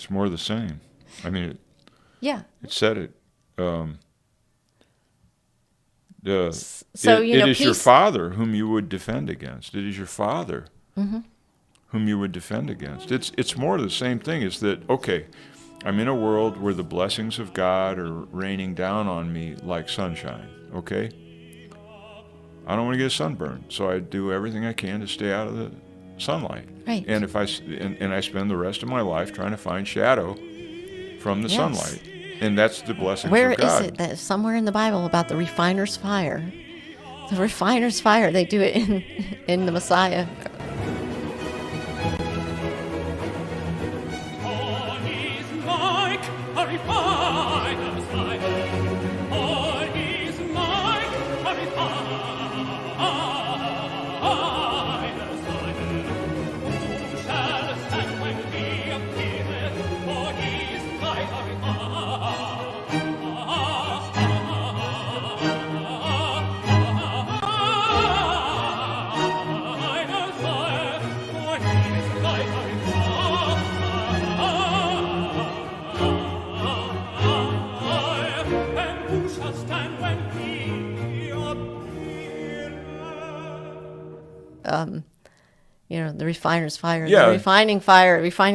It's more of the same. I mean, it said it. So, it is your Father whom you would defend against. It is your Father whom you would defend against. It's more of the same thing. Is that, okay, I'm in a world where the blessings of God are raining down on me like sunshine, okay? I don't want to get a sunburn, so I do everything I can to stay out of the sunlight. Right. And if I spend the rest of my life trying to find shadow from the sunlight, and that's the blessings Where of God. is it that somewhere in the Bible about the refiner's fire? The refiner's fire. They do it in the Messiah. The refiner's fire, the refining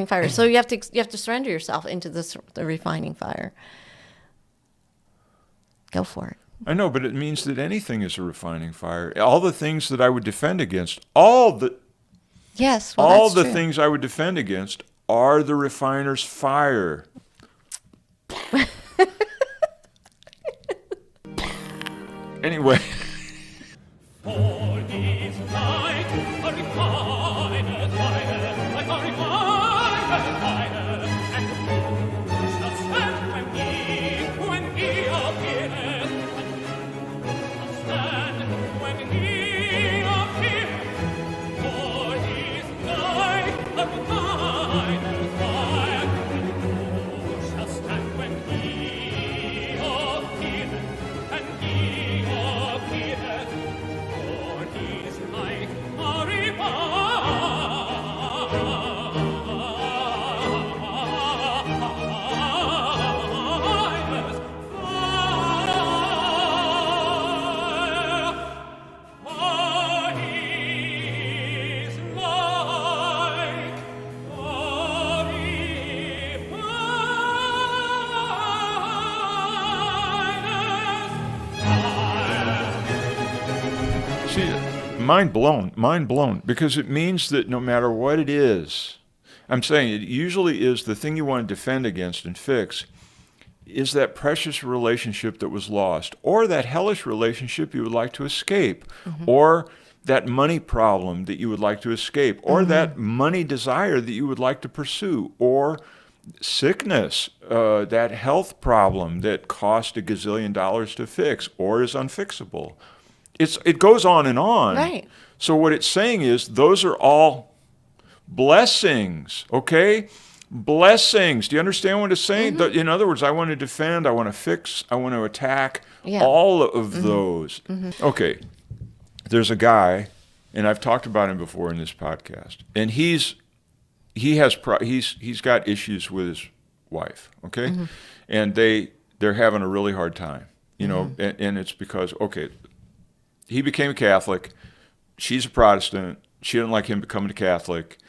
fire. So you have to surrender yourself into the refining fire. Go for it. I know, but it means that anything is a refining fire. All the things that I would defend against, things I would defend against are the refiner's fire. Anyway. Mind blown, because it means that no matter what it is, I'm saying it usually is the thing you want to defend against and fix is that precious relationship that was lost, or that hellish relationship you would like to escape, or that money problem that you would like to escape, or that money desire that you would like to pursue, or sickness, that health problem that cost $1 gazillion to fix, or is unfixable. It goes on and on. Right. So what it's saying is those are all blessings, okay? Blessings. Do you understand what it's saying? In other words, I want to defend, I want to fix, I want to attack, all of those. Okay, there's a guy, and I've talked about him before in this podcast, and he's got issues with his wife, okay? And they're having a really hard time, and it's because, okay, he became a Catholic. She's a Protestant. She didn't like him becoming a Catholic.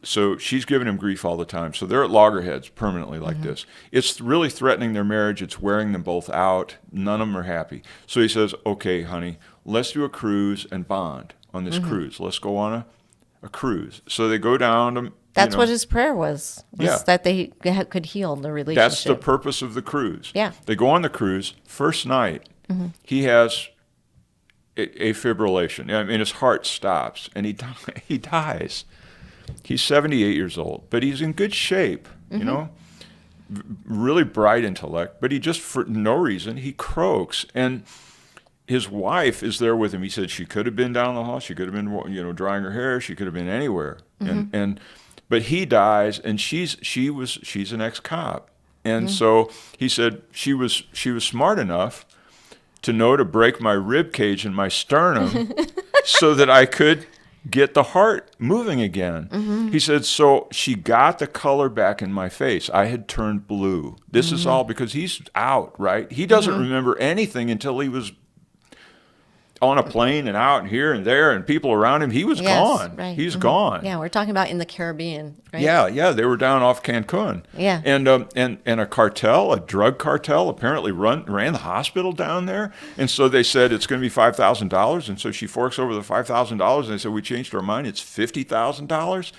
So she's giving him grief all the time. So they're at loggerheads permanently like this. It's really threatening their marriage. It's wearing them both out. None of them are happy. So he says, okay, honey, let's do a cruise and bond on this cruise. Let's go on a cruise. So they go down to... That's what his prayer was that they could heal the relationship. That's the purpose of the cruise. Yeah. They go on the cruise. First night, he has... a fibrillation. I mean, his heart stops, and he dies. He's 78 years old, but he's in good shape, really bright intellect, but he just, for no reason, he croaks. And his wife is there with him. He said she could have been down the hall. She could have been, drying her hair. She could have been anywhere. But he dies, and she's an ex-cop. And so he said she was smart enough to know to break my rib cage and my sternum so that I could get the heart moving again. He said, so she got the color back in my face. I had turned blue. This is all because he's out, right? He doesn't remember anything until he was on a plane and out and here and there and people around him. He was gone. Right. He's gone. Yeah, we're talking about in the Caribbean, right? Yeah, they were down off Cancun. Yeah. And a cartel, a drug cartel, apparently ran the hospital down there. And so they said it's going to be $5,000. And so she forks over the $5,000, and they said, we changed our mind. It's $50,000.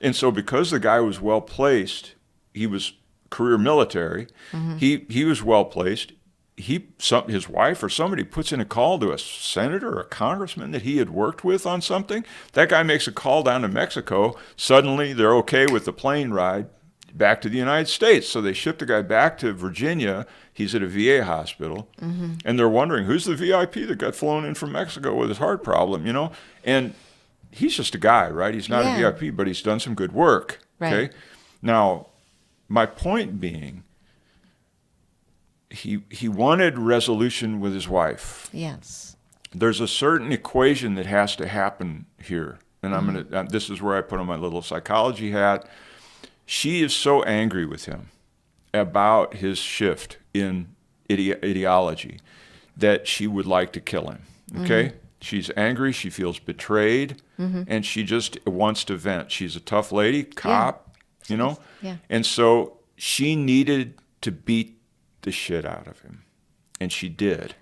And so because the guy was well placed, he was career military. He was well placed. His wife or somebody puts in a call to a senator or a congressman that he had worked with on something. That guy makes a call down to Mexico. Suddenly, they're okay with the plane ride back to the United States. So they ship the guy back to Virginia. He's at a VA hospital. And they're wondering, who's the VIP that got flown in from Mexico with his heart problem, And he's just a guy, right? He's not a VIP, but he's done some good work. Right. Okay. Now, my point being, he wanted resolution with his wife. Yes. There's a certain equation that has to happen here. And this is where I put on my little psychology hat. She is so angry with him about his shift in ideology that she would like to kill him. Okay? She's angry, she feels betrayed, and she just wants to vent. She's a tough lady, cop, Yeah. And so she needed to beat the shit out of him. And she did.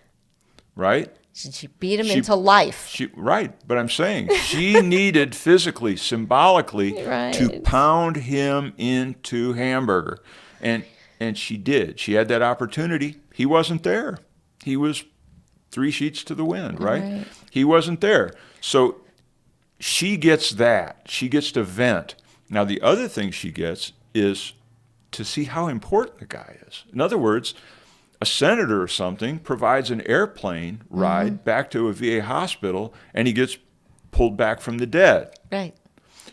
Right? She beat him into life. Right. But I'm saying she needed physically, symbolically, to pound him into hamburger. And she did. She had that opportunity. He wasn't there. He was 3 sheets to the wind, right? He wasn't there. So she gets that. She gets to vent. Now, the other thing she gets is to see how important the guy is. In other words, a senator or something provides an airplane ride back to a VA hospital, and he gets pulled back from the dead. Right.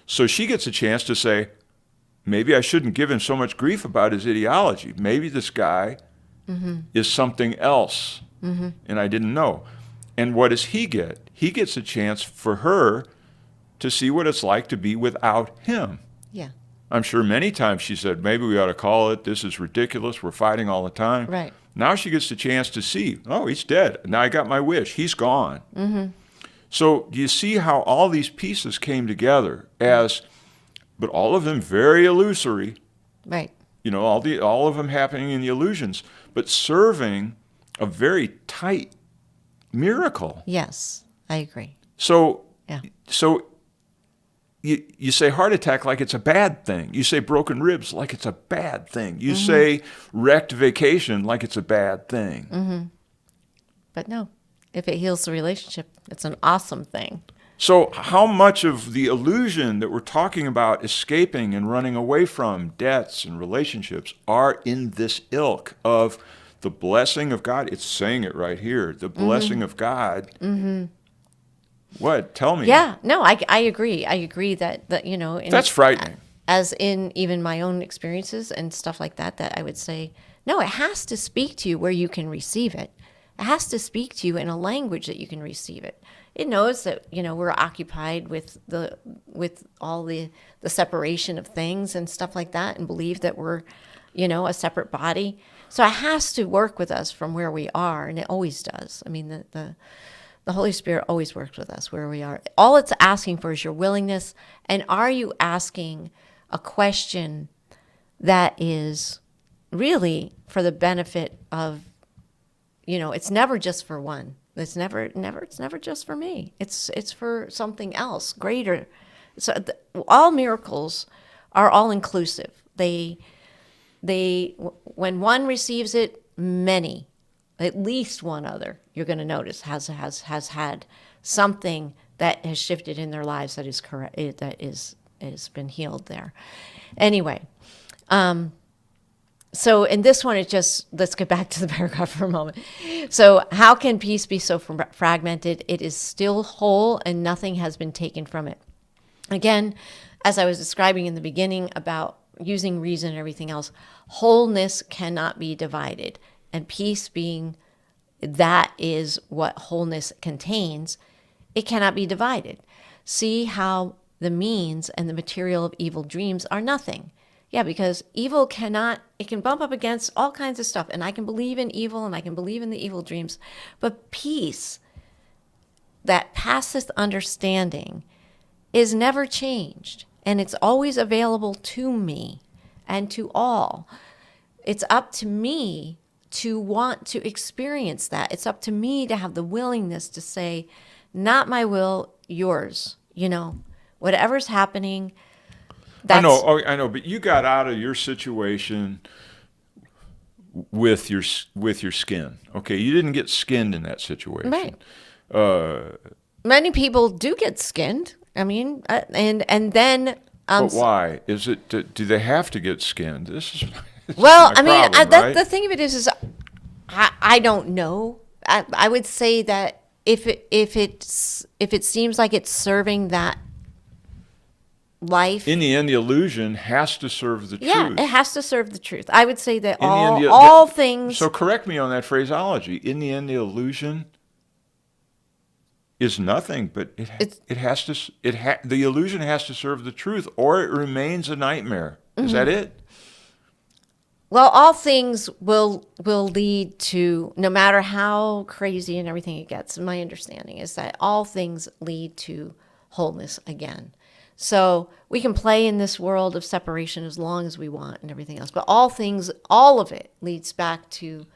So she gets a chance to say, maybe I shouldn't give him so much grief about his ideology. Maybe this guy is something else, and I didn't know. And what does he get? He gets a chance for her to see what it's like to be without him. Yeah. I'm sure many times she said, maybe we ought to call it. This is ridiculous. We're fighting all the time. Right. Now she gets the chance to see, oh, he's dead. Now I got my wish. He's gone. So you see how all these pieces came together but all of them very illusory. Right. All of them happening in the illusions, but serving a very tight miracle. Yes, I agree. So you say heart attack like it's a bad thing. You say broken ribs like it's a bad thing. You say wrecked vacation like it's a bad thing. But no, if it heals the relationship, it's an awesome thing. So how much of the illusion that we're talking about escaping and running away from, debts and relationships, are in this ilk of the blessing of God? It's saying it right here. The blessing of God. What? Tell me. Yeah, no, I agree. I agree that that's frightening. As in even my own experiences and stuff like that I would say, no, it has to speak to you where you can receive it. It has to speak to you in a language that you can receive it. It knows that, we're occupied with all the separation of things and stuff like that, and believe that we're, a separate body. So it has to work with us from where we are, and it always does. I mean, the Holy Spirit always works with us where we are. All it's asking for is your willingness. And are you asking a question that is really for the benefit of, it's never just for one. It's never just for me. It's for something else greater. So all miracles are all inclusive. They when one receives it, many, at least one other, you're going to notice has had something that has shifted in their lives that is correct, that is been healed there. Anyway, so in this one, let's get back to the paragraph for a moment. So how can peace be so fragmented? It is still whole and nothing has been taken from it. Again, as I was describing in the beginning about using reason and everything else, wholeness cannot be divided. And peace being that is what wholeness contains, it cannot be divided. see how the means and the material of evil dreams are nothing. Yeah, because evil it can bump up against all kinds of stuff. And I can believe in evil and I can believe in the evil dreams. But peace that passeth understanding is never changed. And it's always available to me and to all. It's up to me to want to experience that. It's up to me to have the willingness to say, not my will, yours. Whatever's happening. I know, but you got out of your situation with your skin. Okay, you didn't get skinned in that situation. Right. Many people do get skinned. I mean, and then. But why? Is it? Do they have to get skinned? This is the thing of it is I don't know. I would say that if it seems like it's serving that life. In the end, the illusion has to serve the truth. Yeah, it has to serve the truth. I would say that all things. So correct me on that phraseology. In the end, the illusion is nothing, but the illusion has to serve the truth, or it remains a nightmare. Is that it? Well, all things will lead to, no matter how crazy and everything it gets. My understanding is that all things lead to wholeness again. So we can play in this world of separation as long as we want and everything else. But all of it leads back to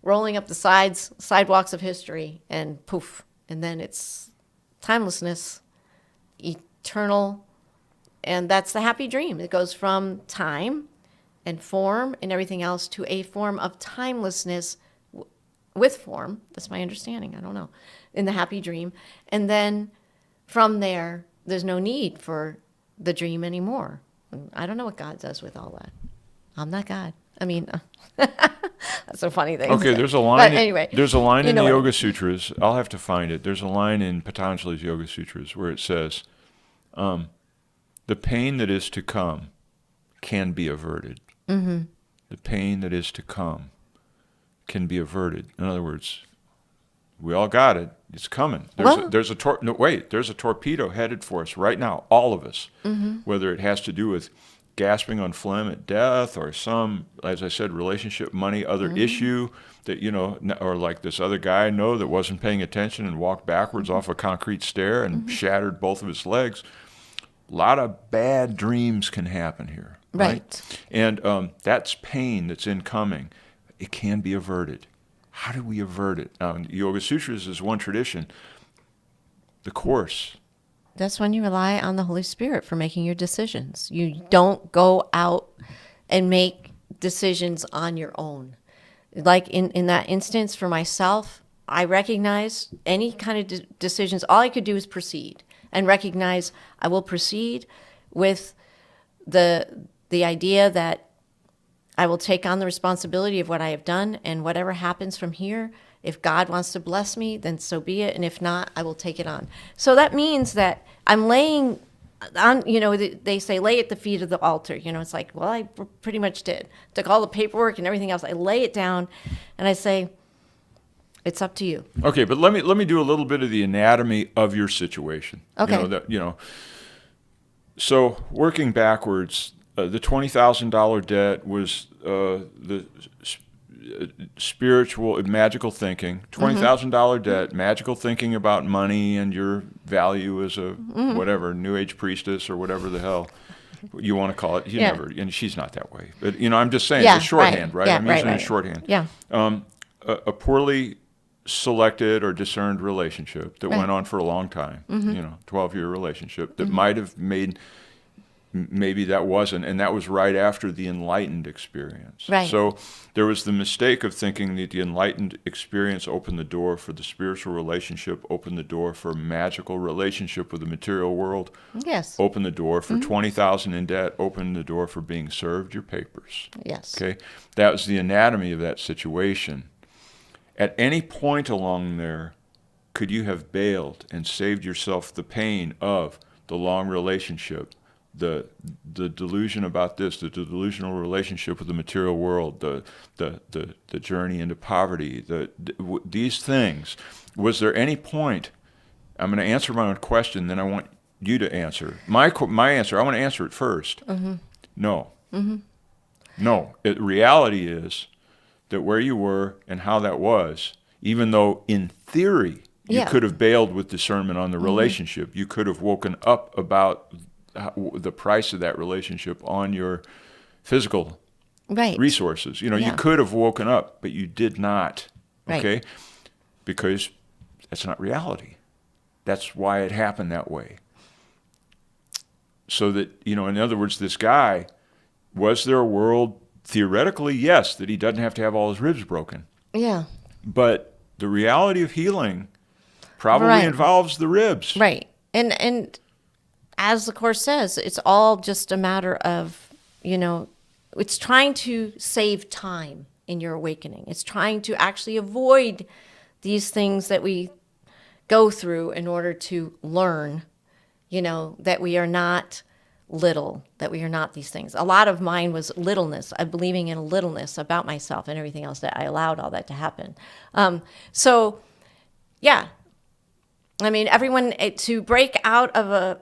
rolling up the sidewalks of history and poof. And then it's timelessness, eternal. And that's the happy dream. It goes from time and form and everything else to a form of timelessness with form. That's my understanding. I don't know. In the happy dream. And then from there's no need for the dream anymore. I don't know what God does with all that. I'm not God. I mean, that's a funny thing. Okay, there's a line. But anyway, there's a line in the Yoga Sutras. I'll have to find it. There's a line in Patanjali's Yoga Sutras where it says, "The pain that is to come can be averted. Mm-hmm. The pain that is to come can be averted." In other words, we all got it. It's coming. There's a torpedo headed for us right now, all of us. Mm-hmm. Whether it has to do with gasping on phlegm at death or some, as I said, relationship, money, other issue that, or like this other guy I know that wasn't paying attention and walked backwards off a concrete stair and shattered both of his legs. A lot of bad dreams can happen here. Right. And that's pain that's incoming. It can be averted. How do we avert it? Now, Yoga Sutras is one tradition. The Course. That's when you rely on the Holy Spirit for making your decisions. You don't go out and make decisions on your own. Like in that instance for myself, I recognize any kind of decisions. All I could do is proceed and recognize I will proceed with the idea that I will take on the responsibility of what I have done, and whatever happens from here, if God wants to bless me, then so be it. And if not, I will take it on. So that means that I'm laying on, they say lay at the feet of the altar. It's like, well, I pretty much did. Took all the paperwork and everything else. I lay it down and I say, it's up to you. Okay, but let me do a little bit of the anatomy of your situation. Okay. So working backwards, the $20,000 debt was the spiritual, magical thinking. $20,000 debt, magical thinking about money and your value as a whatever New Age priestess or whatever the hell you want to call it. And she's not that way. But I'm just saying it's shorthand, right? Yeah, I'm using it as shorthand. Yeah. A poorly selected or discerned relationship that went on for a long time. 12-year relationship that might have made. Maybe that wasn't, and that was right after the enlightened experience. Right. So there was the mistake of thinking that the enlightened experience opened the door for the spiritual relationship, opened the door for a magical relationship with the material world. Yes. Opened the door for $20,000 in debt, opened the door for being served your papers. Yes. Okay? That was the anatomy of that situation. At any point along there, could you have bailed and saved yourself the pain of the long relationship, the delusion about this, the delusional relationship with the material world, the journey into poverty, these things? Was there any point? I'm going to answer my own question, then I want you to answer. My answer, I want to answer it first. No. No. Reality is that where you were and how that was, even though in theory you could have bailed with discernment on the relationship, you could have woken up about the price of that relationship on your physical resources. You could have woken up, but you did not. Okay? Because that's not reality. That's why it happened that way. So that, in other words, this guy, was there a world, theoretically, yes, that he doesn't have to have all his ribs broken. Yeah. But the reality of healing probably involves the ribs. Right. And as the Course says, it's all just a matter of, it's trying to save time in your awakening. It's trying to actually avoid these things that we go through in order to learn, that we are not little, that we are not these things. A lot of mine was littleness, believing in a littleness about myself and everything else, that I allowed all that to happen. So, yeah. I mean, everyone, to break out of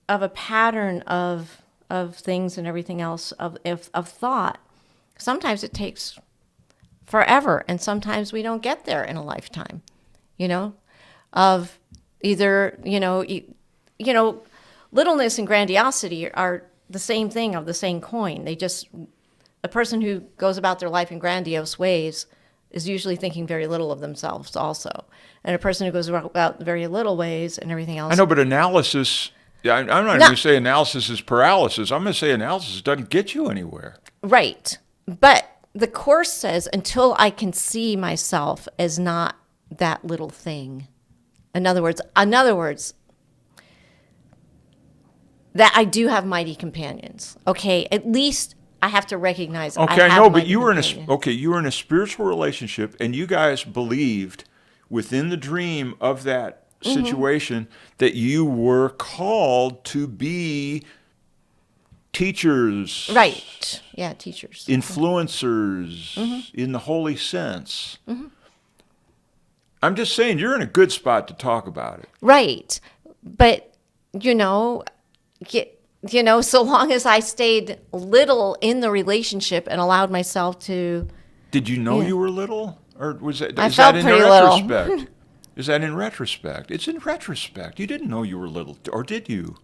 a pattern of things and everything else, of thought, sometimes it takes forever, and sometimes we don't get there in a lifetime, of either, littleness and grandiosity are the same thing, of the same coin. A person who goes about their life in grandiose ways is usually thinking very little of themselves also. And a person who goes about very little ways and everything else. I know, but analysis, I'm not going to say analysis is paralysis. I'm going to say analysis doesn't get you anywhere. Right. But the Course says, until I can see myself as not that little thing. In other words, that I do have mighty companions. Okay, at least I have to recognize. Okay, I know, but you were in a spiritual relationship, and you guys believed within the dream of that situation that you were called to be teachers. Right. Yeah, teachers. Influencers in the holy sense. I'm just saying you're in a good spot to talk about it. Right. But, so long as I stayed little in the relationship and allowed myself to... Did you know you were little? Or is that in pretty retrospect? little. Is that in retrospect? It's in retrospect. You didn't know you were little, or did you?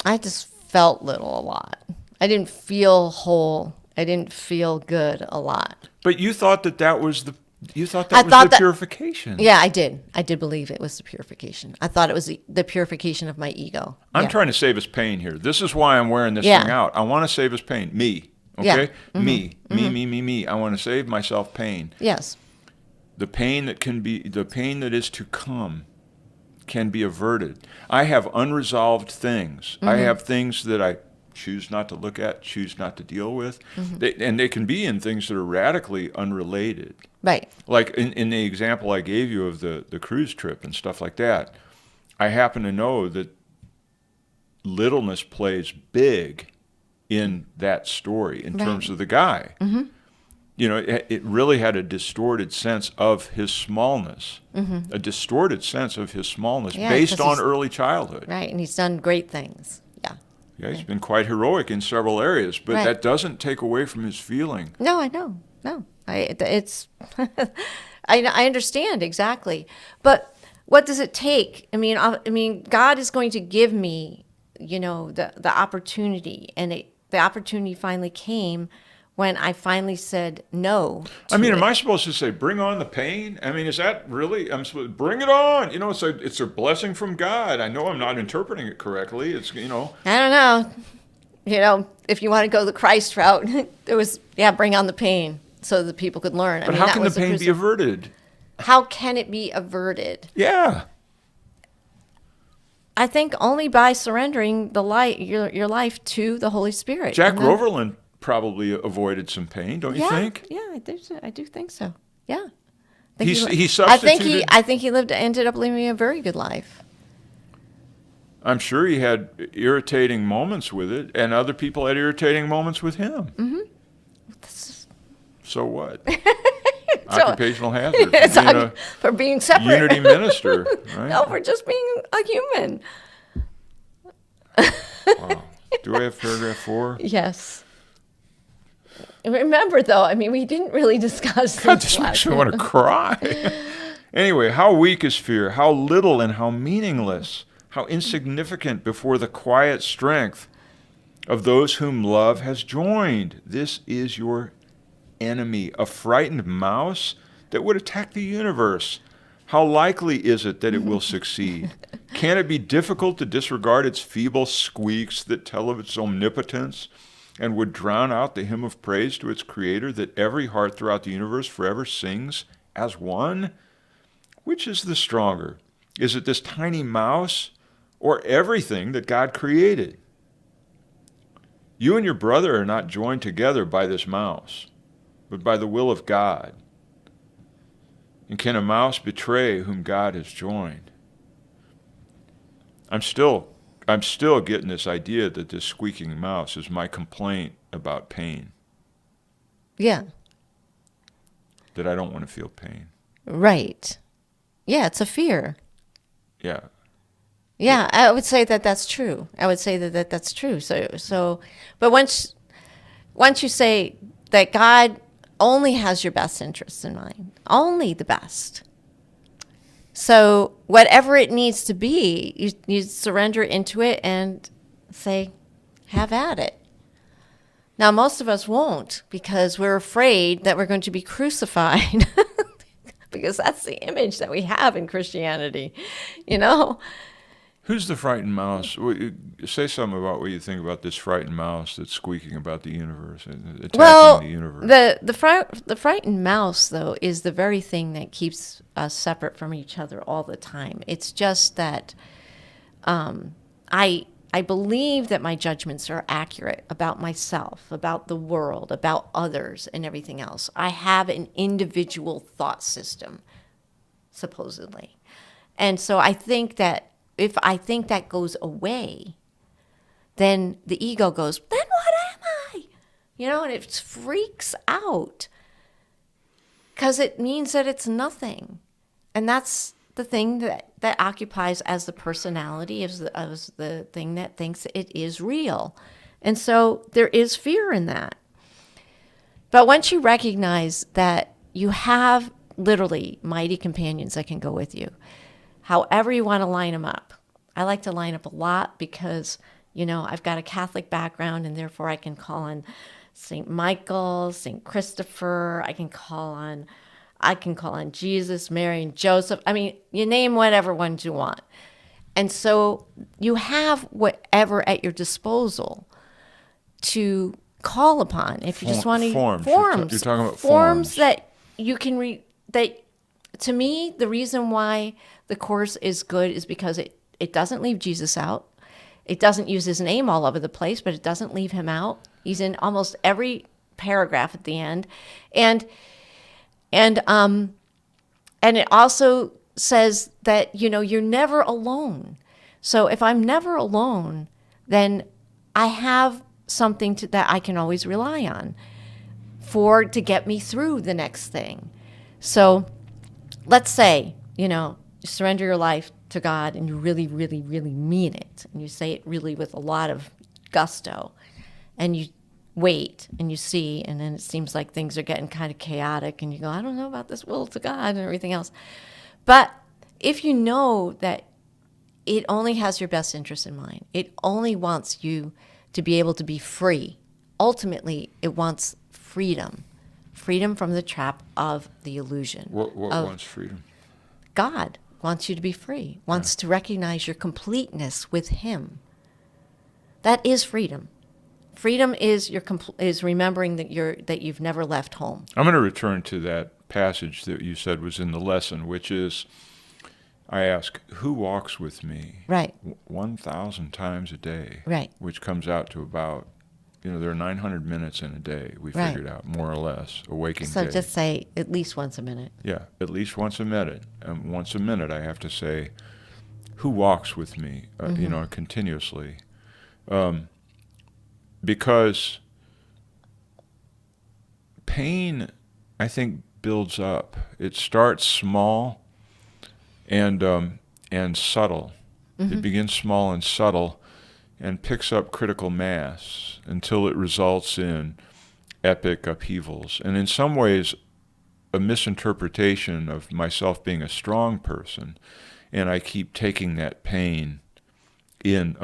I just felt little a lot. I didn't feel whole. I didn't feel good a lot. But you thought that was the purification. Yeah, I did. I did believe it was the purification. I thought it was the purification of my ego. I'm trying to save us pain here. This is why I'm wearing this thing out. I want to save us pain. Me. Okay? Yeah. Me. I want to save myself pain. Yes. The pain that is to come can be averted. I have unresolved things. I have things that I choose not to look at, choose not to deal with. And they can be in things that are radically unrelated. Right. Like in the example I gave you of the cruise trip and stuff like that, I happen to know that littleness plays big in that story in terms of the guy. It really had a distorted sense of his smallness, a distorted sense of his smallness based on early childhood. Right, and he's done great things. Yeah, he's been quite heroic in several areas, but that doesn't take away from his feeling. No, I know. No, it's I understand exactly. But what does it take? I mean, God is going to give me, the opportunity, and the opportunity finally came when I finally said no. Am I supposed to say, bring on the pain? I mean, is that really, I'm supposed to bring it on? It's a blessing from God. I know I'm not interpreting it correctly. It's, I don't know. If you want to go the Christ route, there was, bring on the pain so that people could learn. But how can the pain be averted? How can it be averted? Yeah. I think only by surrendering your life to the Holy Spirit. Jack Roverland probably avoided some pain, don't you think? Yeah, I do think so. Yeah. He substituted. I think he ended up living a very good life. I'm sure he had irritating moments with it, and other people had irritating moments with him. So what? Occupational hazard. For being separate. Unity minister, right? No, for just being a human. Wow. Do I have paragraph 4? Yes. Remember, though, I mean, we didn't really discuss God, this this makes last me want to cry. Anyway, how weak is fear? How little and how meaningless? How insignificant before the quiet strength of those whom love has joined. This is your enemy, a frightened mouse that would attack the universe. How likely is it that it will succeed? Can it be difficult to disregard its feeble squeaks that tell of its omnipotence and would drown out the hymn of praise to its creator that every heart throughout the universe forever sings as one? Which is the stronger? Is it this tiny mouse or everything that God created? You and your brother are not joined together by this mouse, but by the will of God. And can a mouse betray whom God has joined? I'm still getting this idea that this squeaking mouse is my complaint about pain. Yeah. That I don't want to feel pain. Right. Yeah, it's a fear. Yeah. Yeah, I would say that that's true. I would say that that's true. But once you say that God only has your best interests in mind, only the best. So whatever it needs to be, you surrender into it and say, have at it. Now, most of us won't because we're afraid that we're going to be crucified because that's the image that we have in Christianity, you know? Who's the frightened mouse? Say something about what you think about this frightened mouse that's squeaking about the universe, attacking the universe. The frightened mouse, though, is the very thing that keeps us separate from each other all the time. It's just that I believe that my judgments are accurate about myself, about the world, about others, and everything else. I have an individual thought system, supposedly. And so I think that if I think that goes away, then the ego goes, then what am I? You know, and it freaks out because it means that it's nothing. And that's the thing that occupies as the personality, as the thing that thinks it is real. And so there is fear in that. But once you recognize that you have literally mighty companions that can go with you, however you want to line them up. I like to line up a lot because, you know, I've got a Catholic background and therefore I can call on St. Michael, St. Christopher. I can call on Jesus, Mary, and Joseph. I mean, you name whatever ones you want. And so you have whatever at your disposal to call upon. If you just want to forms. You're talking about forms that you can to me, the reason why the Course is good is because it doesn't leave Jesus out. It doesn't use his name all over the place, but it doesn't leave him out. He's in almost every paragraph at the end. And it also says that, you know, you're never alone. So if I'm never alone, then I have something that I can always rely on to get me through the next thing. So let's say, you know, you surrender your life to God and you really, really, really mean it. And you say it really with a lot of gusto. And you wait and you see, and then it seems like things are getting kind of chaotic. And you go, I don't know about this will to God and everything else. But if you know that it only has your best interest in mind, it only wants you to be able to be free. Ultimately, it wants freedom. Freedom from the trap of the illusion. What wants freedom? God wants you to be free, wants to recognize your completeness with him. That is freedom. Freedom is is remembering that you've never left home. I'm going to return to that passage that you said was in the lesson, which is, I ask, who walks with me? Right. 1,000 times a day. Right. Which comes out to about, you know, there are 900 minutes in a day, we figured out, more or less, a waking day. So just say at least once a minute. Yeah, at least once a minute. And once a minute I have to say, who walks with me, you know, continuously. Because pain, I think, builds up. It starts small and subtle. It begins small and subtle, and picks up critical mass until it results in epic upheavals. And in some ways, a misinterpretation of myself being a strong person, and I keep taking that pain in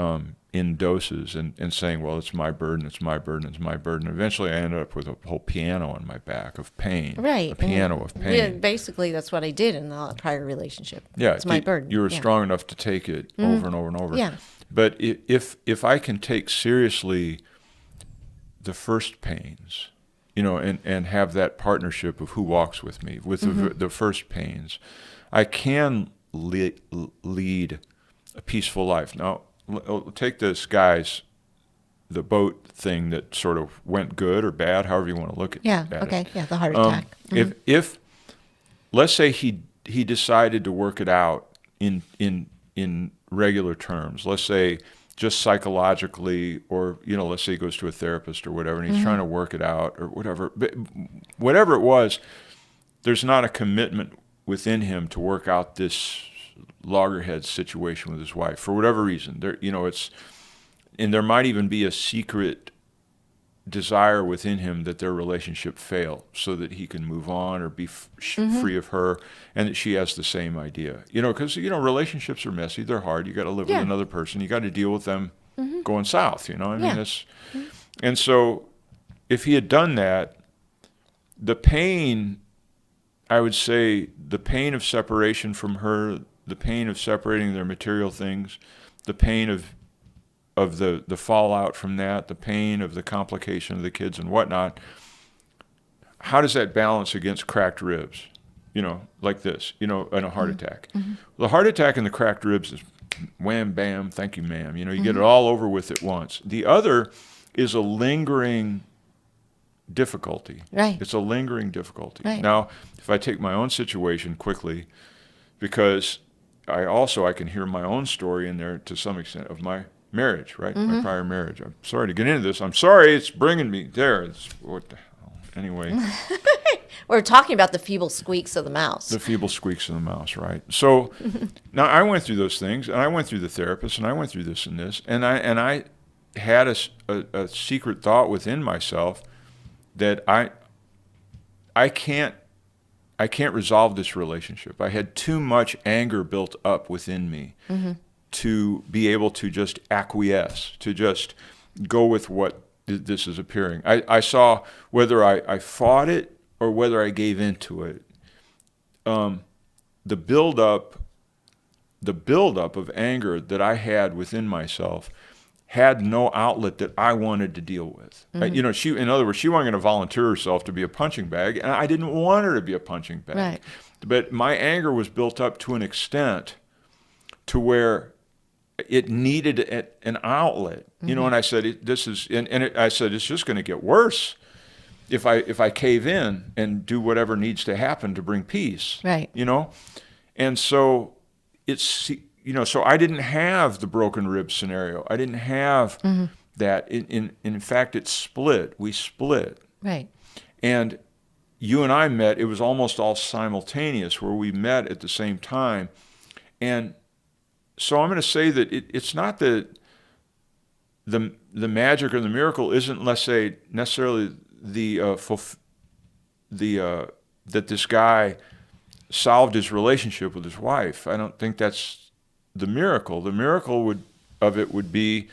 doses and saying, well, it's my burden, it's my burden, it's my burden. Eventually, I ended up with a whole piano on my back of pain. Right. A piano of pain. Yeah, basically, that's what I did in the prior relationship. Yeah, it's my burden. You were Yeah. strong enough to take it over and over and over. Yeah. But if I can take seriously the first pains, and have that partnership of who walks with me, with the first pains, I can lead a peaceful life. Now, take this the boat thing that sort of went good or bad, however you want to look at Yeah. it. Okay. Yeah. The heart attack. If let's say he decided to work it out in regular terms, let's say just psychologically, or let's say he goes to a therapist or whatever, and he's trying to work it out or whatever. But whatever it was, there's not a commitment within him to work out this loggerhead situation with his wife for whatever reason. And there might even be a secret desire within him that their relationship fail so that he can move on or be free of her, and that she has the same idea. Because relationships are messy, they're hard. You got to live with another person. You got to deal with them going south. And so if he had done that, the pain, I would say, the pain of separation from her, the pain of separating their material things, the pain of the fallout from that, the pain of the complication of the kids and whatnot, how does that balance against cracked ribs? Like this, and a heart attack. The heart attack and the cracked ribs is wham, bam, thank you, ma'am. You get it all over with at once. The other is a lingering difficulty. Right. It's a lingering difficulty. Right. Now, if I take my own situation quickly, because I can hear my own story in there to some extent of my marriage, right? My prior marriage. I'm sorry to get into this. I'm sorry it's bringing me there. What the hell? Anyway. We're talking about the feeble squeaks of the mouse. The feeble squeaks of the mouse, right? So now I went through those things, and I went through the therapist, and I went through this and this, and I had a secret thought within myself that I can't resolve this relationship. I had too much anger built up within me to be able to just acquiesce, to just go with what this is appearing. I saw whether I fought it or whether I gave into it. The buildup of anger that I had within myself had no outlet that I wanted to deal with. In other words, she wasn't going to volunteer herself to be a punching bag, and I didn't want her to be a punching bag. Right. But my anger was built up to an extent to where it needed an outlet. And I said, I said, it's just going to get worse if I cave in and do whatever needs to happen to bring peace. Right. And so so I didn't have the broken rib scenario. I didn't have that. In fact, it split. We split. Right. And you and I met, it was almost all simultaneous, where we met at the same time. And so I'm going to say that it's not that the magic or the miracle isn't, let's say, necessarily that this guy solved his relationship with his wife. I don't think that's the miracle. The miracle would be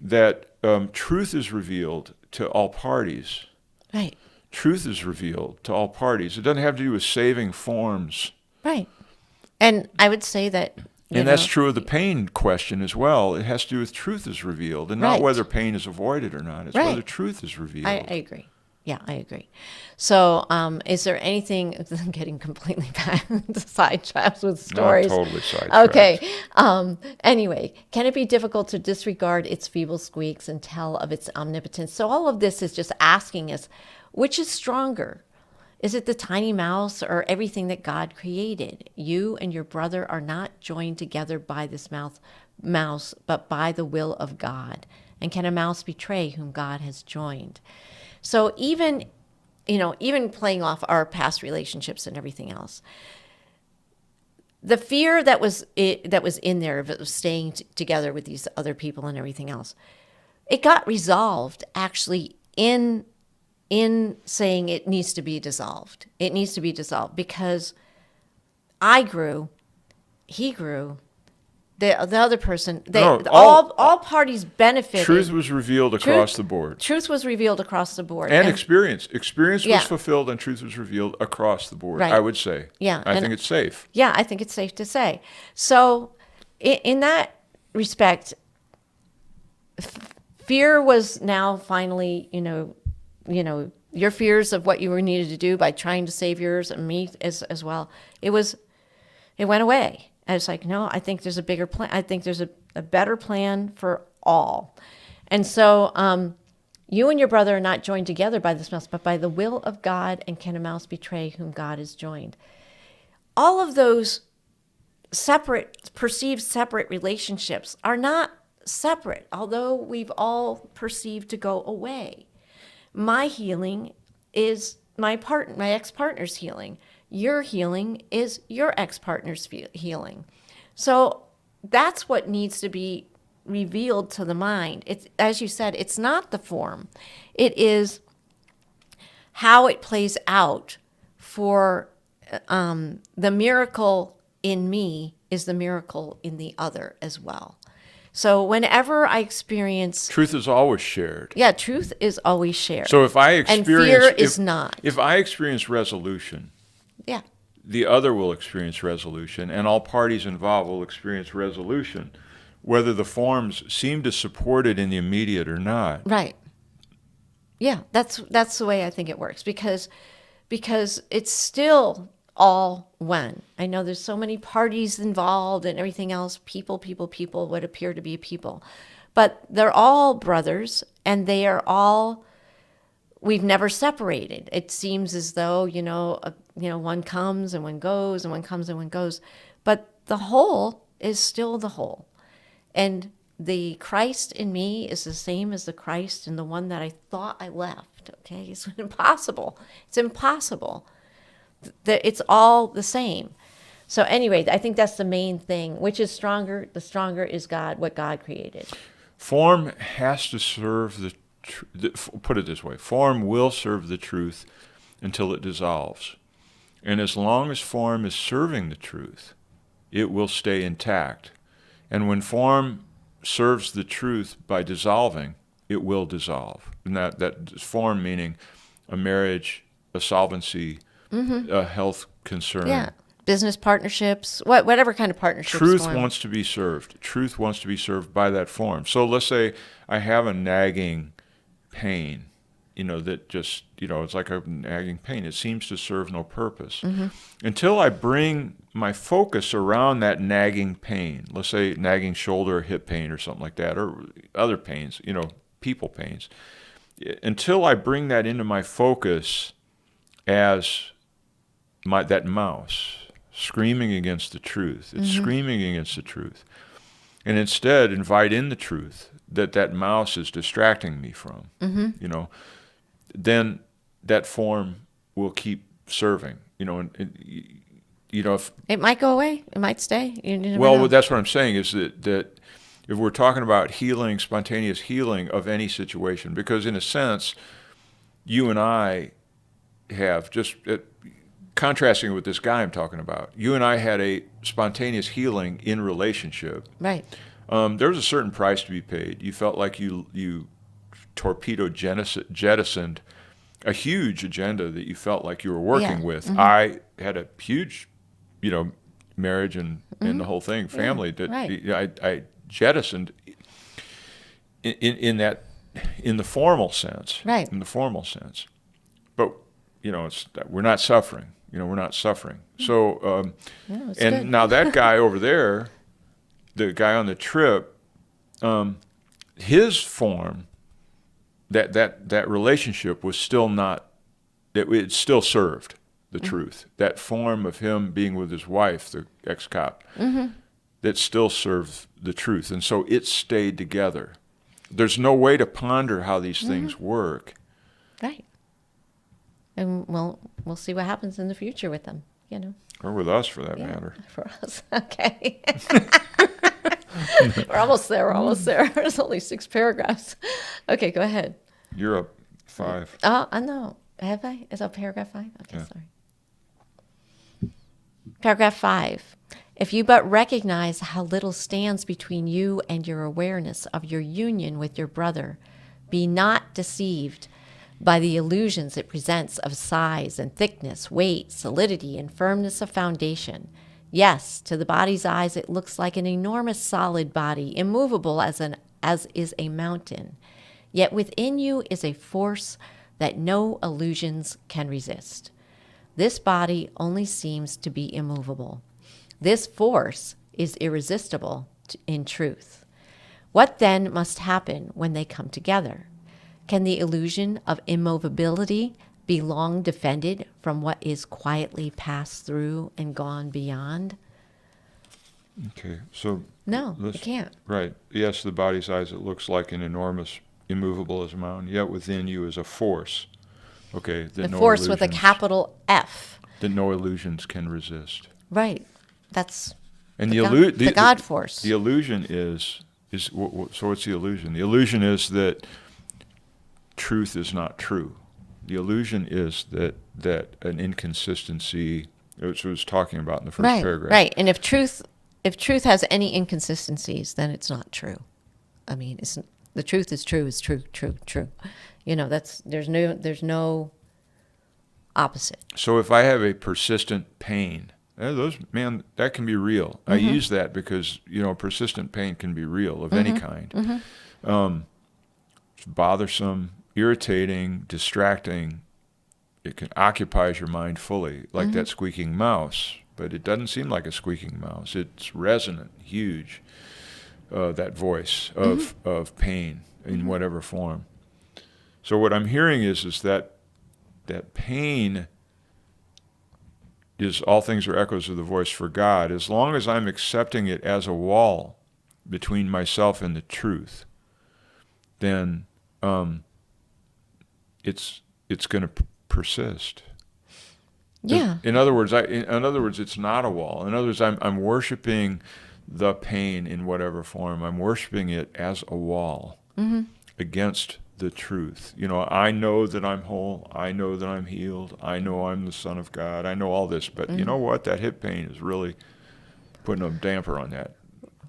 that truth is revealed to all parties. Right. Truth is revealed to all parties. It doesn't have to do with saving forms. Right. And I would say that... And that's true of the pain question as well. It has to do with truth is revealed, and not whether pain is avoided or not. It's whether truth is revealed. I agree. Yeah, I agree. So is there anything... I'm getting completely sidetracked with stories. Not totally sidetracked. Okay. Anyway, can it be difficult to disregard its feeble squeaks and tell of its omnipotence? So all of this is just asking us, which is stronger? Is it the tiny mouse or everything that God created? You and your brother are not joined together by this mouse, but by the will of God. And can a mouse betray whom God has joined? So even playing off our past relationships and everything else, the fear that was in there, of it was staying together with these other people and everything else, it got resolved actually in saying it needs to be dissolved. It needs to be dissolved because I grew, he grew, the other person, all parties benefited. Truth was revealed across the board. Truth was revealed across the board. And experience was fulfilled, and truth was revealed across the board, right. I would say. Yeah. I think it's safe. Yeah, I think it's safe to say. So in that respect, fear was now finally, your fears of what you were needed to do by trying to save yours and me as well. It went away. And it's like, no, I think there's a bigger plan. I think there's a better plan for all. And so you and your brother are not joined together by this mouse, but by the will of God, and can a mouse betray whom God has joined? All of those perceived separate relationships are not separate, although we've all perceived to go away. My healing is my ex-partner's healing. Your healing is your ex-partner's healing. So that's what needs to be revealed to the mind. It's, as you said, it's not the form. It is how it plays out for the miracle in me is the miracle in the other as well. So whenever I experience... Truth is always shared. Yeah, truth is always shared. So if I experience... And fear is not. If I experience resolution... Yeah. The other will experience resolution, and all parties involved will experience resolution, whether the forms seem to support it in the immediate or not. Right. Yeah, that's the way I think it works, because it's still all one. I know there's so many parties involved and everything else, people, what appear to be people. But they're all brothers, and they are all... We've never separated. It seems as though, one comes and one goes, and one comes and one goes. But the whole is still the whole. And the Christ in me is the same as the Christ in the one that I thought I left. Okay? It's impossible. It's impossible. It's all the same. So anyway, I think that's the main thing. Which is stronger? The stronger is God, what God created. Form has to serve put it this way, form will serve the truth until it dissolves. And as long as form is serving the truth, it will stay intact. And when form serves the truth by dissolving, it will dissolve. And that form meaning a marriage, a solvency, a health concern. Yeah. Business partnerships, whatever kind of partnerships. Truth wants to be served. Truth wants to be served by that form. So let's say I have a nagging pain, that just, it's like a nagging pain. It seems to serve no purpose. Mm-hmm. Until I bring my focus around that nagging pain, let's say nagging shoulder or hip pain or something like that, or other pains, people pains. Until I bring that into my focus as that mouse screaming against the truth. It's screaming against the truth. And instead invite in the truth that mouse is distracting me from, then that form will keep serving, if it might go away, it might stay. You never well, know. That's what I'm saying is that if we're talking about healing, spontaneous healing of any situation, because in a sense, you and I have just, contrasting with this guy I'm talking about, you and I had a spontaneous healing in relationship. Right. There was a certain price to be paid. You felt like you torpedoed, jettisoned a huge agenda that you felt like you were working with. Mm-hmm. I had a huge, marriage and the whole thing, family that right. I jettisoned in the formal sense. Right. In the formal sense. But, we're not suffering. We're not suffering. So, and good. Now that guy over there, the guy on the trip, his form, that relationship was still not, it still served the truth. That form of him being with his wife, the ex-cop, that still served the truth. And so it stayed together. There's no way to ponder how these things work. Right. And we'll see what happens in the future with them, Or with us, for that Yeah, matter. for us. Okay. We're almost there. We're almost there. There's only 6 paragraphs. Okay, go ahead. You're up 5. Oh, I know. Have I? Is that paragraph 5? Okay, Yeah. sorry. Paragraph 5. If you but recognize how little stands between you and your awareness of your union with your brother, be not deceived by the illusions it presents of size and thickness, weight, solidity, and firmness of foundation. Yes, to the body's eyes it looks like an enormous solid body, immovable as is a mountain. Yet within you is a force that no illusions can resist. This body only seems to be immovable. This force is irresistible in truth. What then must happen when they come together? Can the illusion of immovability be long defended from what is quietly passed through and gone beyond? Okay, so No, it can't. Right. Yes, the body's eyes, it looks like an enormous, immovable as a mountain. Yet within you is a force. Okay, that The no force with a illusions- capital F. that no illusions can resist. Right. That's And the God force. The illusion is so what's the illusion? The illusion is that truth is not true. The illusion is that an inconsistency, which I was talking about in the first right, paragraph. right. And if truth has any inconsistencies, then it's not true. I mean, the truth is true, true. You know, there's no opposite. So if I have a persistent pain, that can be real. Mm-hmm. I use that because, persistent pain can be real of any kind. Mm-hmm. It's bothersome, irritating, distracting. It occupies your mind fully, like Mm-hmm. that squeaking mouse. But it doesn't seem like a squeaking mouse. It's resonant, huge, that voice of pain in whatever form. So what I'm hearing is that pain is all things are echoes of the voice for God. As long as I'm accepting it as a wall between myself and the truth, then it's going to persist. Yeah. In other words, it's not a wall. In other words, I'm worshiping the pain in whatever form. I'm worshiping it as a wall against the truth. I know that I'm whole. I know that I'm healed. I know I'm the Son of God. I know all this. But you know what? That hip pain is really putting a damper on that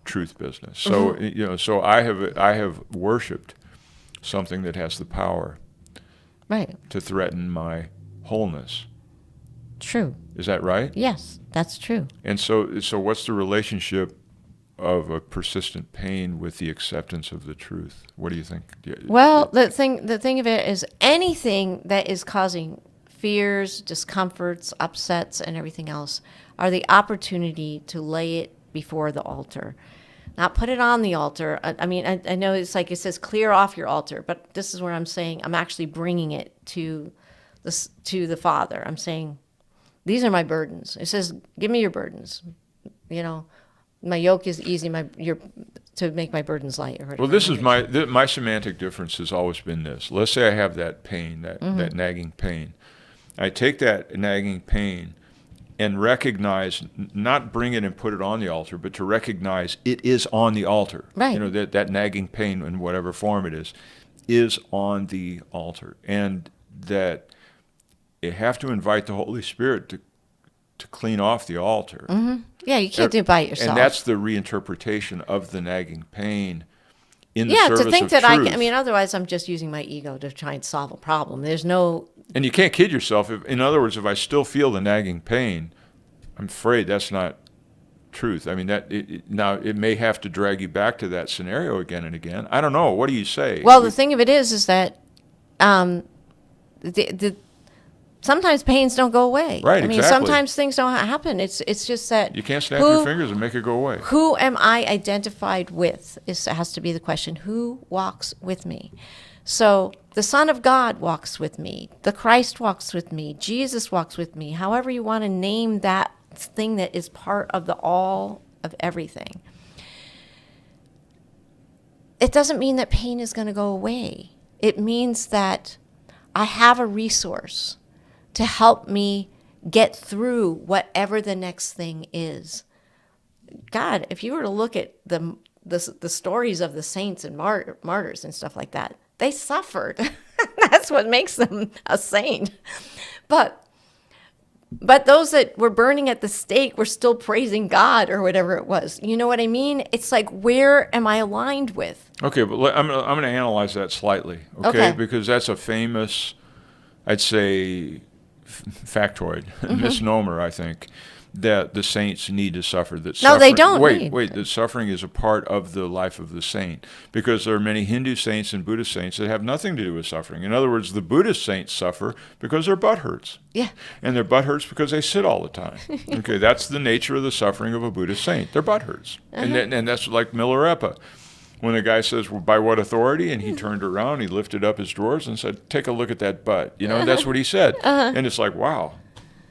truth business. So so I have worshipped something that has the power Right. to threaten my wholeness. True. Is that right? Yes, that's true. And so what's the relationship of a persistent pain with the acceptance of the truth? What do you think? Well, the thing of it is anything that is causing fears, discomforts, upsets, and everything else are the opportunity to lay it before the altar. Not put it on the altar. I mean, I know it's like it says clear off your altar, but this is where I'm saying I'm actually bringing it to the Father. I'm saying, these are my burdens. It says, give me your burdens. My yoke is easy. To make my burdens light. Well, this is my semantic difference has always been this. Let's say I have that pain, that nagging pain. I take that nagging pain and recognize, not bring it and put it on the altar, but to recognize it is on the altar. Right. That nagging pain in whatever form it is on the altar, and that you have to invite the Holy Spirit to clean off the altar. Mm-hmm. Yeah, you can't do it by yourself. And that's the reinterpretation of the nagging pain in the yeah, service to think of that truth. I mean, otherwise I'm just using my ego to try and solve a problem. There's no... And you can't kid yourself. In other words, if I still feel the nagging pain, I'm afraid that's not truth. I mean, now it may have to drag you back to that scenario again and again. I don't know. What do you say? Well, the thing of it is that sometimes pains don't go away. Right, I mean, exactly. sometimes things don't happen. It's just that You can't snap your fingers and make it go away. Who am I identified with? Has to be the question. Who walks with me? So the Son of God walks with me. The Christ walks with me. Jesus walks with me. However you want to name that thing that is part of the all of everything. It doesn't mean that pain is going to go away. It means that I have a resource to help me get through whatever the next thing is. God, if you were to look at the stories of the saints and martyrs and stuff like that, they suffered. That's what makes them a saint. But those that were burning at the stake were still praising God or whatever it was. You know what I mean? It's like, where am I aligned with? Okay, but I'm going to analyze that slightly, okay? Because that's a famous, I'd say, factoid, misnomer, I think, that the saints need to suffer. That No, they don't Wait, that suffering is a part of the life of the saint. Because there are many Hindu saints and Buddhist saints that have nothing to do with suffering. In other words, the Buddhist saints suffer because their butt hurts. Yeah. And their butt hurts because they sit all the time. Okay, that's the nature of the suffering of a Buddhist saint. Their butt hurts. And that's like Milarepa. When the guy says, well, by what authority? And he turned around, he lifted up his drawers and said, take a look at that butt. You know, and that's what he said. And it's like, wow,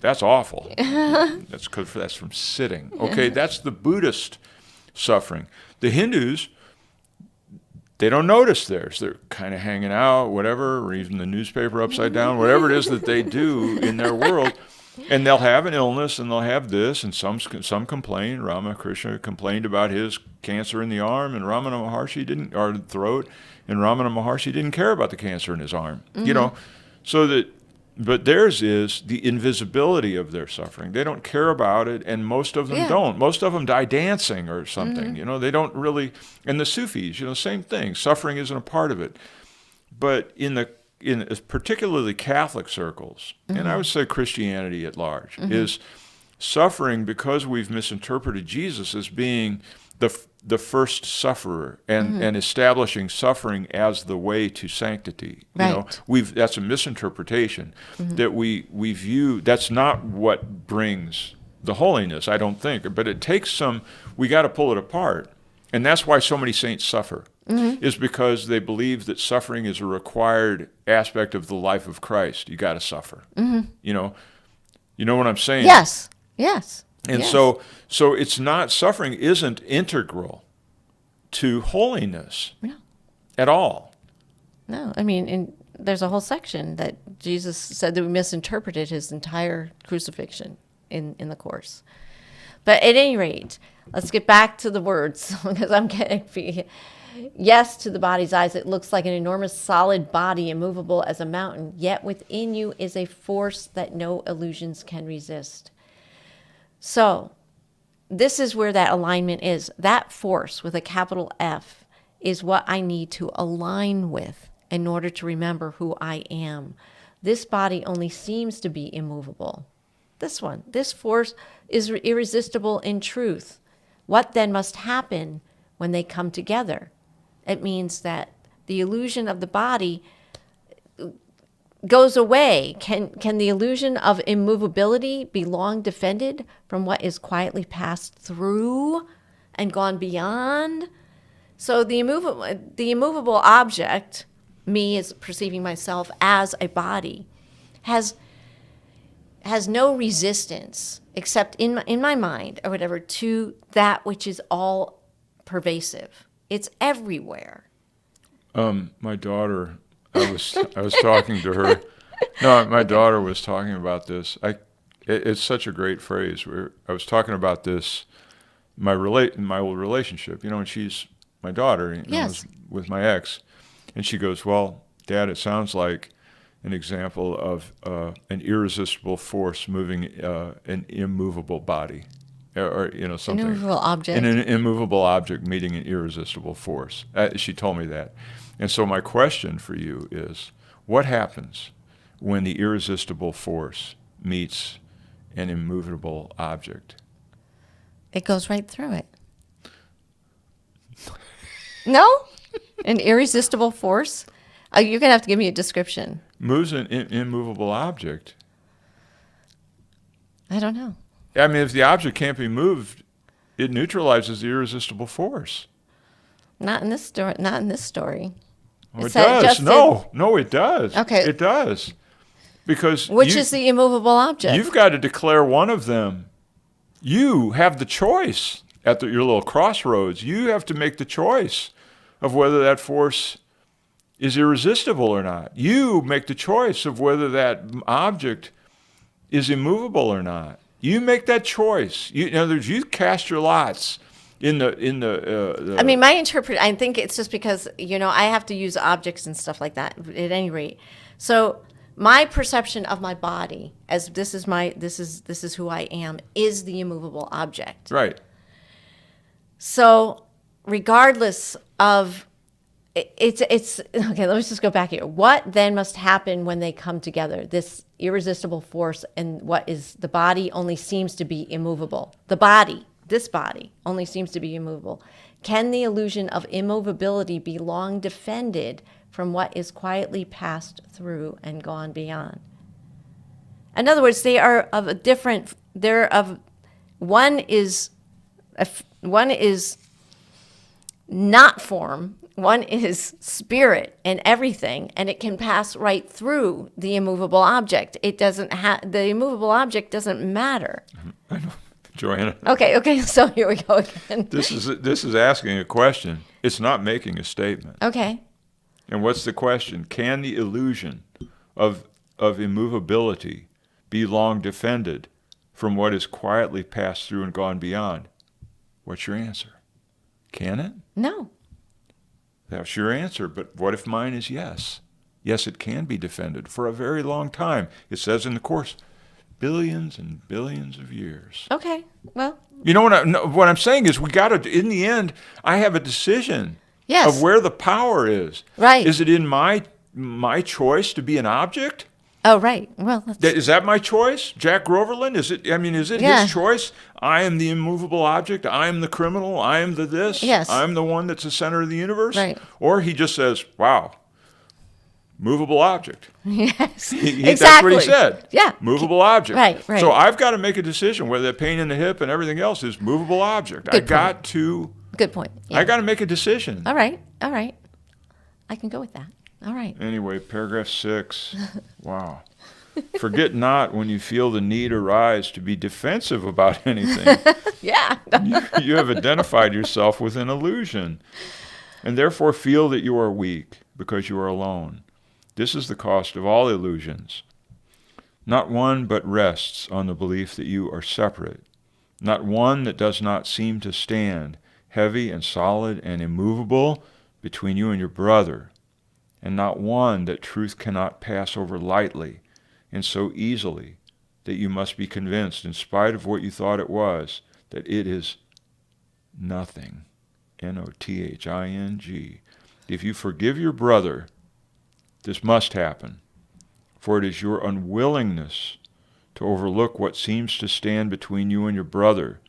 that's awful. That's because that's from sitting. Okay, that's the Buddhist suffering. The Hindus, they don't notice theirs. They're kind of hanging out, whatever, reading the newspaper upside down, whatever it is that they do in their world. And they'll have an illness, and they'll have this, and some complain. Ramakrishna complained about his cancer in the arm, and Ramana Maharshi didn't, or throat, and Ramana Maharshi didn't care about the cancer in his arm. You know, so that, but theirs is the invisibility of their suffering. They don't care about it, and most of them don't. Most of them die dancing or something. You know, they don't really. And the Sufis, you know, same thing. Suffering isn't a part of it, but in particularly Catholic circles, and I would say Christianity at large, is suffering because we've misinterpreted Jesus as being the first sufferer and establishing suffering as the way to sanctity. Right. You know, that's a misinterpretation that we view. That's not what brings the holiness, I don't think. But it takes we got to pull it apart, and that's why so many saints suffer. Is because they believe that suffering is a required aspect of the life of Christ. You got to suffer. You know what I'm saying? Yes. And so it's not, suffering isn't integral to holiness at all. No, I mean, there's a whole section that Jesus said that we misinterpreted his entire crucifixion in the Course. But at any rate, let's get back to the words, because I'm getting... Yes, to the body's eyes, it looks like an enormous solid body, immovable as a mountain, yet within you is a force that no illusions can resist. So, this is where that alignment is. That force with a capital F is what I need to align with in order to remember who I am. This body only seems to be immovable. This force is irresistible in truth. What then must happen when they come together? It means that the illusion of the body goes away. Can the illusion of immovability be long defended from what is quietly passed through and gone beyond? So the immovable object, me as perceiving myself as a body, has no resistance except in my mind or whatever to that which is all pervasive. It's everywhere. My daughter, I was talking to her. No, my daughter was talking about this. It's such a great phrase. I was talking about this, my old relationship. You know, and she's my daughter. You know, I was with my ex, and she goes, "Well, Dad, it sounds like an example of an irresistible force moving an immovable body." Or you know, something. Immovable object. An immovable object meeting an irresistible force. She told me that. And so my question for you is, what happens when the irresistible force meets an immovable object? It goes right through it. No? An irresistible force? You're going to have to give me a description. Moves an immovable object. I don't know. I mean, if the object can't be moved, it neutralizes the irresistible force. Not in this story. Not in this story. Oh, it does. No, it does. Okay. It does. Because which is the immovable object? You've got to declare one of them. You have the choice at your little crossroads. You have to make the choice of whether that force is irresistible or not. You make the choice of whether that object is immovable or not. You make that choice. In other words, you cast your lots in the I mean, I think it's just because, I have to use objects and stuff like that at any rate. So my perception of my body as this is who I am is the immovable object. right. So regardless of it's okay, let me just go back here. What then must happen when they come together? This irresistible force and what is the body only seems to be immovable. This body only seems to be immovable. Can the illusion of immovability be long defended from what is quietly passed through and gone beyond? In other words, they are of a different. One is not form. One is spirit and everything, and it can pass right through the immovable object. The immovable object doesn't matter. I know, Joanna. Okay. So here we go again. This is asking a question. It's not making a statement. Okay. And what's the question? Can the illusion of immovability be long defended from what is quietly passed through and gone beyond? What's your answer? Can it? No. That's your answer, but what if mine is yes? Yes, it can be defended for a very long time. It says in the Course, billions and billions of years. Okay. Well. You know what I'm saying is we got to, in the end, I have a decision Yes. of where the power is. Right. Is it in my choice to be an object? Oh, right. Well, Is that my choice? Jack Groverland? Is it Yeah. his choice? I am the immovable object. I am the criminal. I am the this. Yes. I'm the one that's the center of the universe. Right. Or he just says, wow, movable object. yes. Exactly. Exactly. That's what he said. Yeah. Movable object. Right. So I've got to make a decision whether the pain in the hip and everything else is movable object. Good I point. Yeah. got to make a decision. All right. I can go with that. All right. Anyway, paragraph 6. Wow. Forget not when you feel the need arise to be defensive about anything. Yeah. You have identified yourself with an illusion, and therefore feel that you are weak because you are alone. This is the cost of all illusions. Not one but rests on the belief that you are separate. Not one that does not seem to stand, heavy and solid and immovable, between you and your brother. And not one that truth cannot pass over lightly and so easily that you must be convinced, in spite of what you thought it was, that it is nothing. Nothing. If you forgive your brother, this must happen, for it is your unwillingness to overlook what seems to stand between you and your brother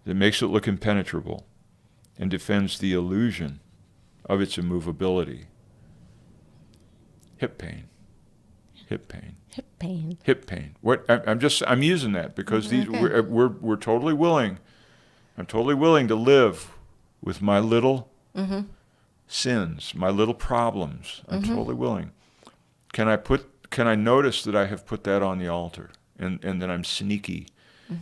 that makes it look impenetrable and defends the illusion of its immovability. Hip pain. I'm using that because we're totally willing. I'm totally willing to live with my little sins, my little problems. I'm totally willing. Can I notice that I have put that on the altar, and that I'm sneaky,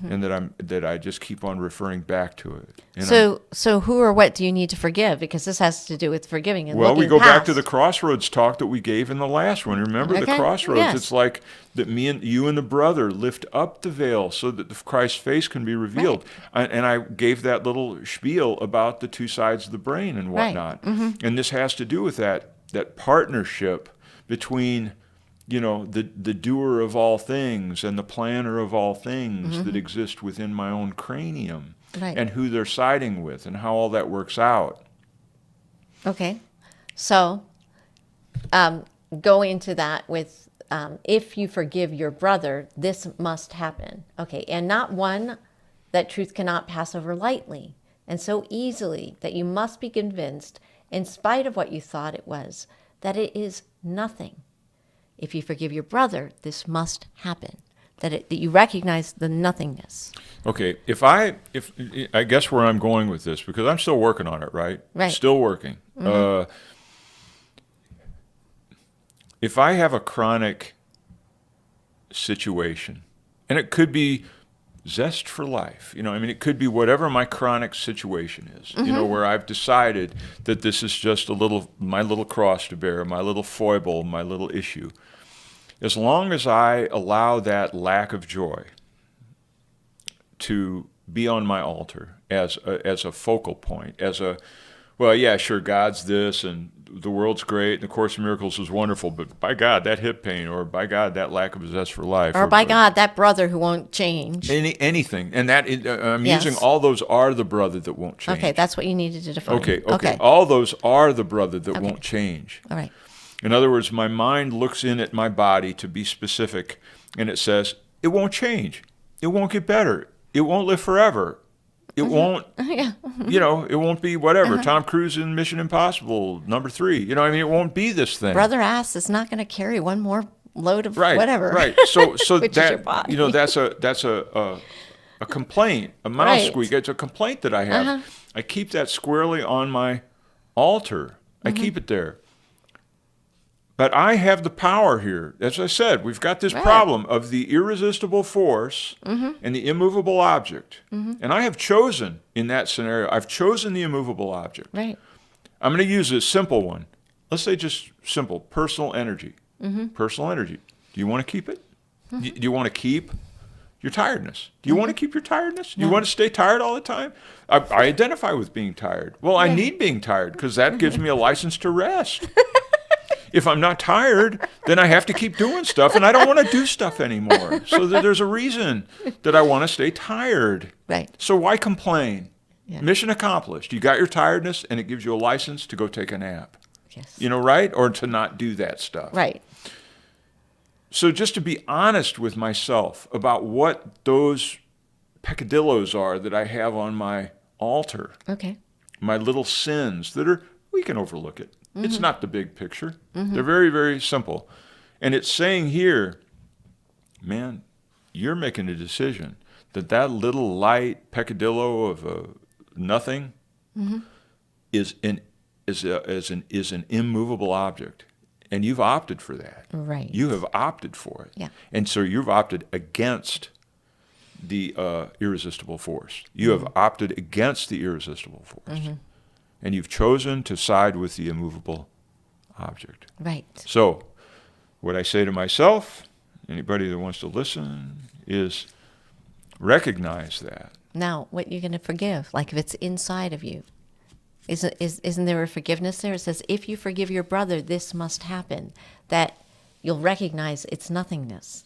and that I just keep on referring back to it. And So who or what do you need to forgive? Because this has to do with forgiving and well, we looking go back past. to the crossroads talk that we gave in the last one. Remember the Okay, crossroads? yes. It's like that you and the brother lift up the veil so that Christ's face can be revealed. And I gave that little spiel about the two sides of the brain and whatnot. And this has to do with that partnership between the doer of all things and the planner of all things that exist within my own cranium, and who they're siding with and how all that works out. Okay. So go into that with if you forgive your brother, this must happen. Okay. And not one that truth cannot pass over lightly and so easily that you must be convinced, in spite of what you thought it was, that it is nothing. If you forgive your brother, this must happen. That you recognize the nothingness. Okay, if I guess where I'm going with this, because I'm still working on it, right? Right. Still working. If I have a chronic situation, and it could be zest for life, it could be whatever my chronic situation is, where I've decided that this is just my little cross to bear, my little foible, my little issue. as long as I allow that lack of joy to be on my altar as a focal point, well, yeah, sure, God's this and the world's great and the Course in Miracles is wonderful, but by God, that hip pain, or by God, that lack of a zest for life. Or by God, that brother who won't change. Anything. And that I'm Yes. using all those are the brother that won't change. Okay, that's what you needed to define. Okay. All those are the brother that won't change. All right. In other words, my mind looks in at my body to be specific, and it says, it won't change. It won't get better. It won't live forever. It won't, it won't be whatever. Tom Cruise in Mission Impossible #3. It won't be this thing. Brother ass is not going to carry one more load of Right, whatever. Right. So Which that is your body. that's a complaint, a mouse Right. squeak. It's a complaint that I have. I keep that squarely on my altar. I keep it there. But I have the power here. As I said, we've got this problem of the irresistible force and the immovable object. And I have chosen, in that scenario, I've chosen the immovable object. Right. I'm going to use a simple one. Let's say just simple, personal energy. Personal energy. Do you want to keep it? Do you want to keep your tiredness? Do you want to keep your tiredness? Do you want to stay tired all the time? I identify with being tired. Well, I need being tired because that gives me a license to rest. If I'm not tired, then I have to keep doing stuff, and I don't want to do stuff anymore. So there's a reason that I want to stay tired. Right. So why complain? Yeah. Mission accomplished. You got your tiredness, and it gives you a license to go take a nap. Yes. Right? Or to not do that stuff. Right. So just to be honest with myself about what those peccadillos are that I have on my altar, Okay. my little sins we can overlook it. It's not the big picture. They're very, very simple. And it's saying here, man, you're making a decision that little light peccadillo of nothing is an immovable object. And you've opted for that. Right. You have opted for it. Yeah. And so you've opted against the irresistible force. You have opted against the irresistible force. And you've chosen to side with the immovable object. Right. So what I say to myself, anybody that wants to listen, is recognize that. Now, what you're going to forgive, like if it's inside of you, isn't there a forgiveness there? It says, if you forgive your brother, this must happen. That you'll recognize it's nothingness.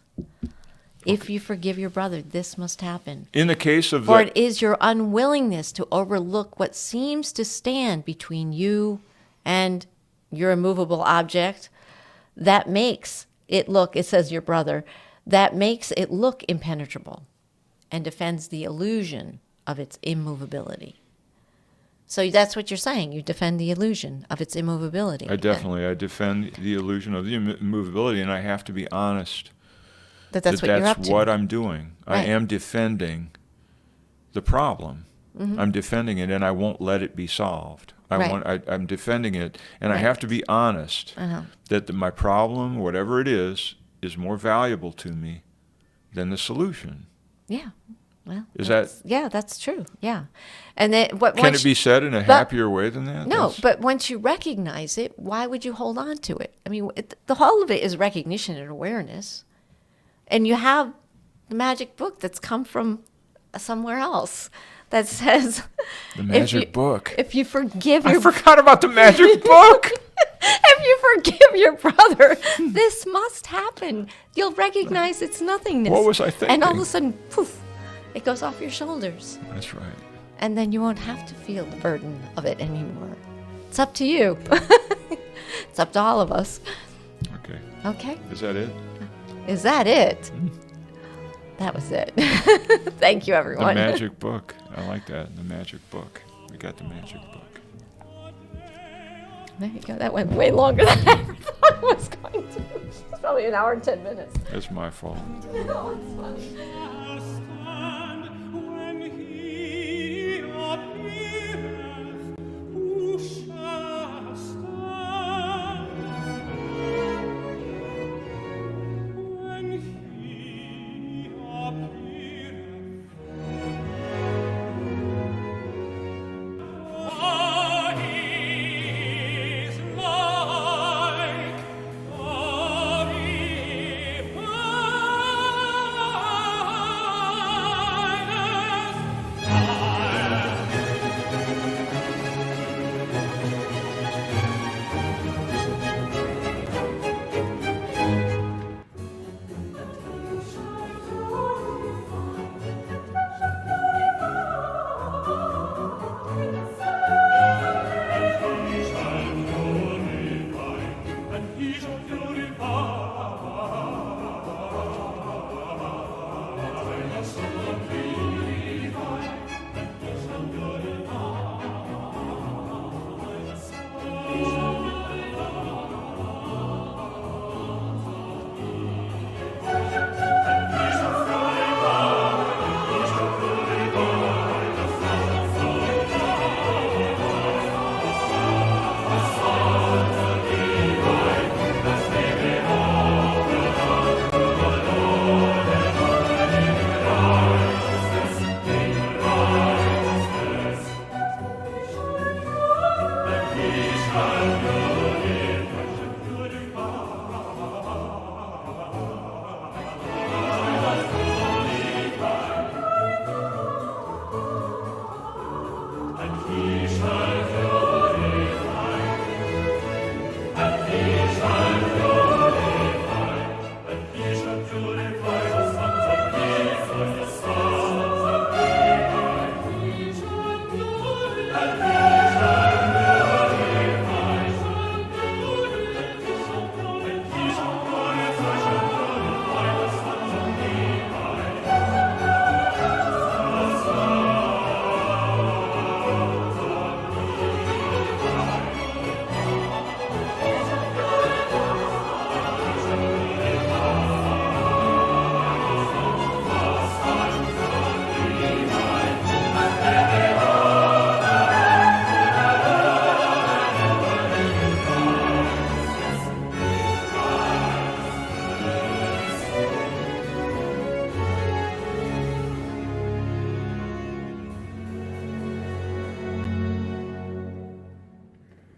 If you forgive your brother, this must happen. In the case of For it is your unwillingness to overlook what seems to stand between you and your immovable object that makes it look, it says your brother, that makes it look impenetrable and defends the illusion of its immovability. So that's what you're saying. You defend the illusion of its immovability. I defend the illusion of the immovability, and I have to be honest. That's what you're up to. What I'm doing. Right. I am defending the problem. I'm defending it, and I won't let it be solved. I'm defending it, and I have to be honest that my problem, whatever it is more valuable to me than the solution. Yeah. Well, that's true. Yeah. And then can it be said in a happier way than that? No, but once you recognize it, why would you hold on to it? I mean, the whole of it is recognition and awareness. And you have the magic book that's come from somewhere else that says the magic book. If you forgive I forgot about the magic book. If you forgive your brother, this must happen. You'll recognize its nothingness. What was I thinking? And all of a sudden, poof, it goes off your shoulders. That's right. And then you won't have to feel the burden of it anymore. It's up to you. It's up to all of us. Okay. Okay. Is that it? Is that it? That was it. Thank you, everyone. The magic book. I like that. The magic book. We got the magic book. There you go. That went way longer than I ever thought it was going to. It's probably an hour and 10 minutes. That's my fault. No, it's funny.